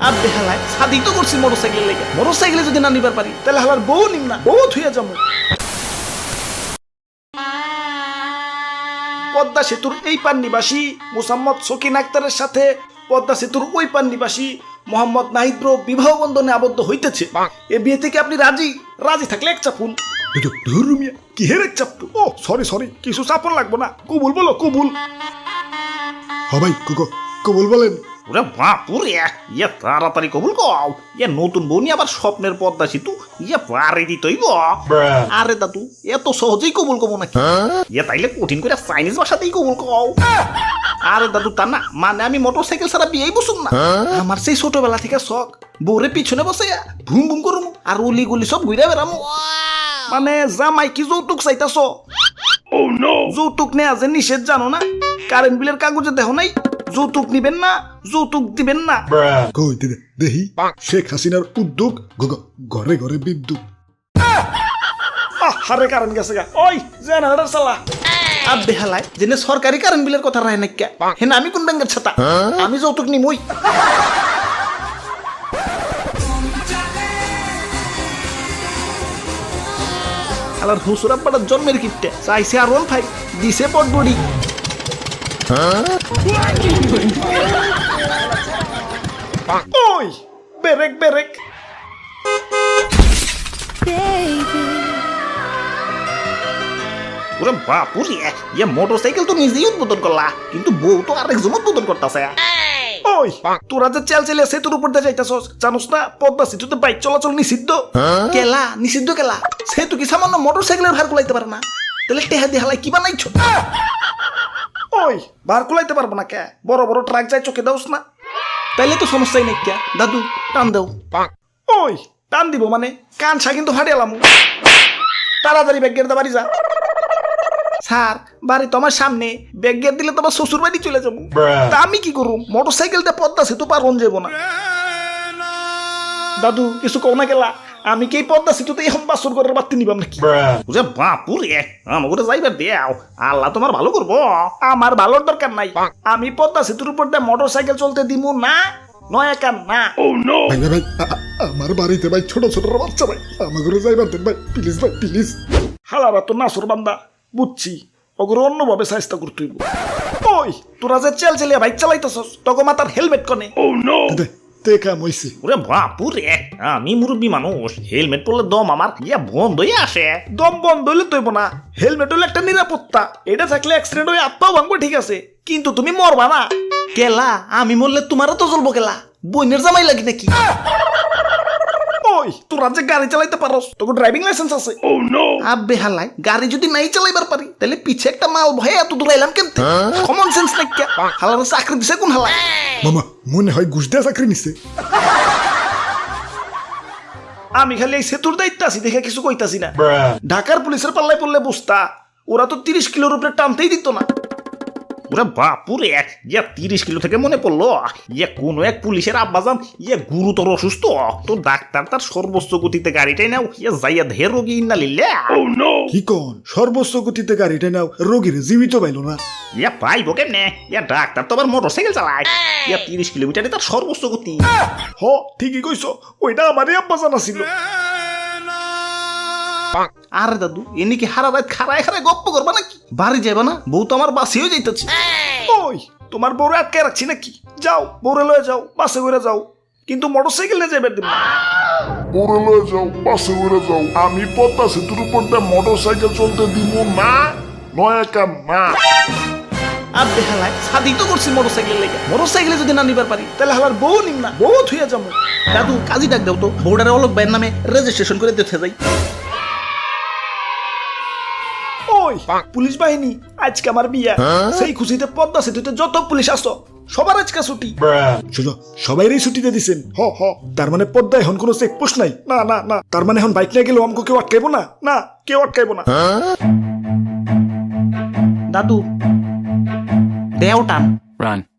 আব্বে হালায় সাদি তো করছি মোটরসাইকেল লেগে, মোটরসাইকেলে যদি না নিবার পারি তাহলে হালার বউ নিম না, বউ থুইয়া যাবো। পদ্মা সেতুর এই পার নিবাসী মোসাম্মদ শকিন আক্তারের সাথে পদ্মা সেতুর ওই পার নিবাসী মোহাম্মদ নাহিদ ব্রো বিবাহ বন্ধনে আবদ্ধ হইতেছে। এ বিয়ে থেকে আপনি রাজি? রাজি থাকলে এক চাপুন। কি হের এক চাপটু? ও সরি, কিছু চাপন লাগবো না, কবুল বলো কবুল। হ্যাঁ ভাই কবুল বলেন। ওরে বাপুরে, ইয়া তাড়াতাড়ি কবুল কও। ইয়া নতুন বউনি আবার স্বপ্নের পদ্মা সেতু, ইয়া পারে দিতইব। আরে দাদু, এত সহজেই কবুল কব নাকি? ইয়া তাইলে কঠিন করে চাইনিজ ভাষাতেই কবুল কও। আরে দাদু তা না, মানে আমি মোটরসাইকেল ছাড়া বিয়েই বসুন না। আমার সেই ছোটবেলা থেকে শখ বউরে পিছনে বসে ভুম ভুম করুম আর উলি গুলি সব ঘুরে বেড়ামু। মানে জামাই কি যৌতুক চাইতাছ? যৌতুক নেয়া যে নিষেধ জানো না? কারেন্ট বিলের কাগজে দেখো নাই যৌতুক নিবেন না, যৌতুক দিবেন না। কই দেহি শেখ হাসিনার উদ্যোগ, ঘরে ঘরে বিদ্যুৎ। হারে কারেন্ট গেছে গা, ওই জেনারেটর চালা। আব্বে হালায় জেনে সরকারি কারেন্ট বিলের কথা রায় নাকি? হেন আমি কোন ব্যাংকের ছাতা? আমি যৌতুক নিমই। আলার হুসুর আব্বাটার জন্মের কিপটে চাইছে আর 15 দিছে পটবড়ি। ওই বেরেক বেরেক। ওরে বাপুরে, ইয়া মোটরসাইকেল তো নিজেই উদ্বোধন করলা, কিন্তু বউ তো আরেকজন উদ্বোধন করতেছে। ওই তোরা যে চেল সেতুর উপর দিয়ে যাইতাছস, জানোস না পদ্মা সেতুতে বাইক চলাচল নিষিদ্ধ? কেলা নিষিদ্ধ কেলা? সেতু কি সামান্য মোটরসাইকেলের ভার কুলাইতে পারে না? তাহলে টেহা দিয়ে হালাই কি বানাইছো? ওই ভার কুলাইতে পারবো না কে? বড় বড় ট্রাক যায় চোখে দাওস না? তাইলে তো সমস্যাই নেই কে। দাদু টান দাও। ওই টান দিব মানে কানসা কিন্তু ফাটে এলাম। তাড়াতাড়ি ব্যাগ গের দা বাড়ি যা। স্যার বাড়ি তোমার সামনে, ব্যাগ গেট দিলে তোমার শ্বশুর বাড়ি চলে যাবো। তা আমি কি করবো? মোটরসাইকেলটা পদ্মা সেতু পার হন যাবো না। দাদু কিছু কও না গেলা, আমি কি পদ্মা সেতুতে এখন বাসর করে বাড়তে নিবাম নাকি? বুঝে বাপুরে, আমাকে যাইবার দেও, আল্লাহ তোমার ভালো করবো। আমার ভালোর দরকার নাই, আমি পদ্মা সেতুর উপর দিয়ে মোটরসাইকেল চলতে দিমু না, নয় কান না। ভাই আমার বাড়িতে ভাই ছোট বাচ্চা ভাই, আমাকে যাইবার দেন ভাই প্লিজ, ভাই প্লিজ। হালারা তো নাসর বান্দা, বুঝছি ওগুলো অন্যভাবে চেষ্টা করতে হইব। ওই তোরা যে চেলিয়া বাইক চালাইতেছস, তখন মাথার হেলমেট কনে? কাম হইছে। ওরে বাপুরে, আমি মুরব্বী মানুষ, হেলমেট পরলে দম আমার ইয়া বন্ধ হয়ে আসে। দম বন্ধ হইলে তৈব না, হেলমেট হইলে একটা নিরাপত্তা। এটা থাকলে অ্যাক্সিডেন্ট হয়ে আত্মাও ভাঙবো ঠিক আছে, কিন্তু তুমি মরবা না। কেলা আমি মরলে তোমারও তো জ্বলবো কেলা, বইনের জামাই লাগি নাকি? ওই তোরা যে গাড়ি চালাইতে পারস, তোকে ড্রাইভিং লাইসেন্স আছে? আব্বে হালাই গাড়ি যদি নাই চালাইবার পারি তাহলে পিছে একটা মাল ভয়ে এত দূর আইলাম কেমতে? কমন সেন্স নাই কে? হালার চাকরি দিছে কোন হালা? মামা মনে হয় ঘুষ দেয়া চাকরি নিছে। আমি খালি এই সেতুর দায়িত্ব আছি দেখে কিছু কইতাছি না। ঢাকার পুলিশের পাল্লায় পড়লে বুঝতা, ওরা তো 30 কিলোর উপরে টানতেই দিত না। ওরা বাপুরে, ইয়া 30 কিলো থেকে মনে পড়লো, ইয়া কোনো এক পুলিশের আব্বাজান ইয়া গুরুতর অসুস্থ, তো ডাক্তার তার সর্বোচ্চ গতিতে গাড়িটাই নাও, ইয়া যাইয়া ধের রোগী ইন্না লিল্লা। কি কোন সর্বোচ্চ গতিতে গাড়িটা নাও, রোগীর জীবিত পাইলো না? ইয়া পাইবো কেমনে? ইয়া ডাক্তার তো আবার মোটরসাইকেল চালায়, ইয়া 30 কিলোমিটারে তার সর্বোচ্চ গতি। হ ঠিকই কইছো, ওইটা আমারই আব্বাজান ছিল। আরে দাদু এনে কি হারা রাত খারায় গপ্প করবা নাকি? বাড়ি যাইবা না? বউ তো আমার বাসেও যাইতেছে। ওই তোমার বউরে আটকে রাখছি নাকি? যাও বউরে লয়ে যাও, বাসে করে যাও, কিন্তু মোটরসাইকেল নিয়ে যাইবার দিন না। বউরে লয়ে যাও, বাসে করে যাও, আমি পদ্মা সেতুর উপর দিয়ে মোটরসাইকেল চলতে দিব না, নয় কাম না। আব্বে হালায় সাদি তো করছি মোটরসাইকেল লেগে, মোটরসাইকেলে যদি না নিবার পারি তাহলে হালার বউ নিম না, বউ থুইয়া যাবো। দাদু কাজী ডাক দাও তো, বউডারে অলক ভাইয়ের নামে রেজিস্ট্রেশন করে দিতে যাই। ওই পুলিশ বাহিনী, আজকে আমার বিয়া, সেই খুশিতে পদ্মা সেতুতে যত পুলিশ আসো সবার আজকে ছুটি। শুনো সবাইরই ছুটিতে দিছেন। হ তার মানে পদ্মা এখন কোনো চেকপোস্ট নাই? না তার মানে এখন বাইক নিয়ে গেলেও আমাকে কেউ আটকাইবো না? না কেউ আটকাইবো না। দাদু দেও টান। Run.